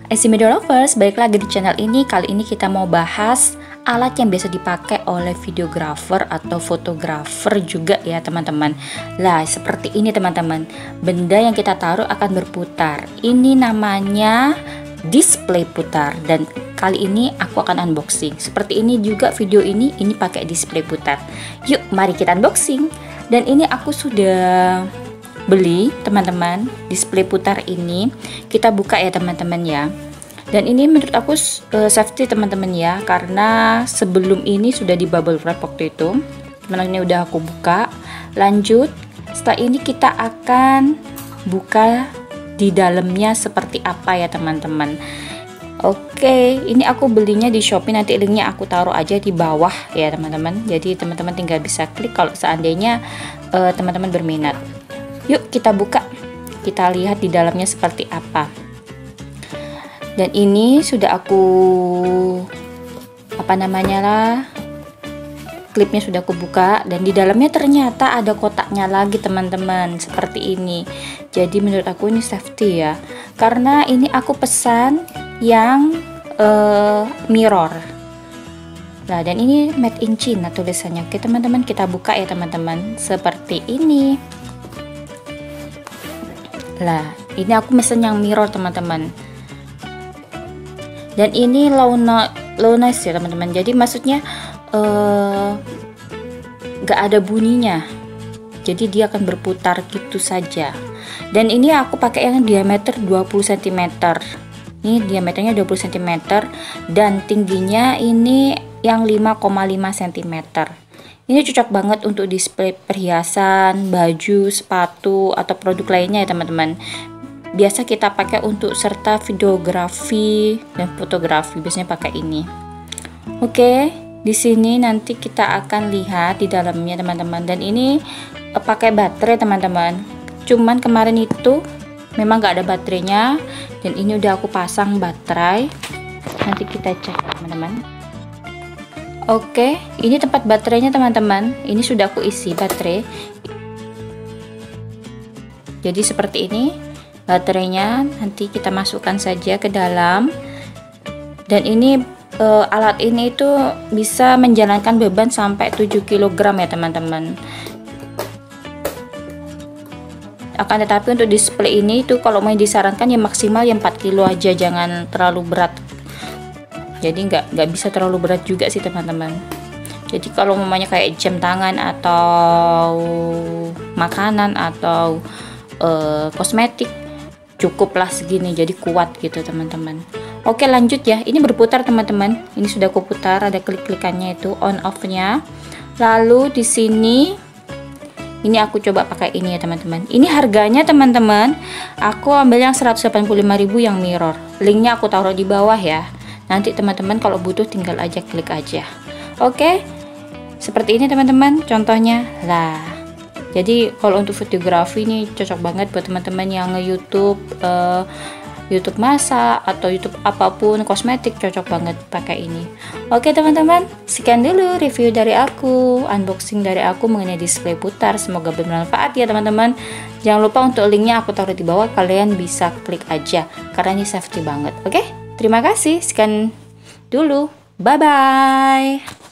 Media Lovers, balik lagi di channel ini. Kali ini kita mau bahas alat yang biasa dipakai oleh videographer atau fotografer juga ya teman-teman. Lah, seperti ini teman-teman. Benda yang kita taruh akan berputar. Ini namanya display putar, dan kali ini aku akan unboxing. Seperti ini juga video ini pakai display putar. Yuk, mari kita unboxing. Dan ini aku sudah beli teman-teman display putar ini. Kita buka ya teman-teman ya. Dan ini menurut aku safety teman-teman ya, karena sebelum ini sudah di bubble wrap waktu itu. Teman-teman, ini udah aku buka. Lanjut, setelah ini kita akan buka di dalamnya seperti apa ya teman-teman. Oke, ini aku belinya di Shopee, nanti linknya aku taruh aja di bawah ya teman-teman. Jadi teman-teman tinggal bisa klik kalau seandainya teman-teman berminat. Yuk kita buka, kita lihat di dalamnya seperti apa. Dan ini sudah aku klipnya sudah aku buka, dan di dalamnya ternyata ada kotaknya lagi teman-teman, seperti ini. Jadi menurut aku ini safety ya, karena ini aku pesan yang mirror. Nah, dan ini made in China tulisannya. Oke teman-teman, kita buka ya teman-teman, seperti ini. Lah, ini aku mesen yang mirror teman-teman. Dan ini low noise ya teman-teman. Jadi maksudnya gak ada bunyinya. Jadi dia akan berputar gitu saja. Dan ini aku pakai yang diameter 20 cm. Ini diameternya 20 cm dan tingginya ini yang 5,5 cm. Ini cocok banget untuk display perhiasan, baju, sepatu, atau produk lainnya ya teman-teman. Biasa kita pakai untuk serta videografi dan fotografi, biasanya pakai ini. Oke, di sini nanti kita akan lihat di dalamnya teman-teman. Dan ini pakai baterai teman-teman. Cuman kemarin itu memang gak ada baterainya, dan ini udah aku pasang baterai. Nanti kita cek teman-teman. Oke, ini tempat baterainya teman-teman. Ini sudah aku isi baterai. Jadi seperti ini baterainya. Nanti kita masukkan saja ke dalam. Dan ini alat ini itu bisa menjalankan beban sampai 7 kg ya teman-teman. Akan tetapi untuk display ini itu kalau mau disarankan ya maksimal yang 4 kilo aja, jangan terlalu berat. Jadi nggak bisa terlalu berat juga sih teman-teman. Jadi kalau mamanya kayak jam tangan atau makanan atau kosmetik, cukuplah segini, jadi kuat gitu teman-teman. Oke, lanjut ya. Ini berputar teman-teman. Ini sudah aku putar, ada klik-klikannya itu on off-nya. Lalu di sini ini aku coba pakai ini ya teman-teman. Ini harganya teman-teman, aku ambil yang 185.000 yang mirror. Linknya aku taruh di bawah ya. Nanti teman-teman kalau butuh tinggal aja klik aja. Oke, seperti ini teman-teman contohnya. Lah, jadi kalau untuk fotografi ini cocok banget buat teman-teman yang nge-YouTube, YouTube masak atau YouTube apapun, kosmetik, cocok banget pakai ini. Oke teman-teman, sekian dulu review dari aku, unboxing dari aku mengenai display putar. Semoga bermanfaat ya teman-teman. Jangan lupa untuk linknya aku taruh di bawah, kalian bisa klik aja karena ini safety banget. Oke, terima kasih, sekian dulu, bye bye.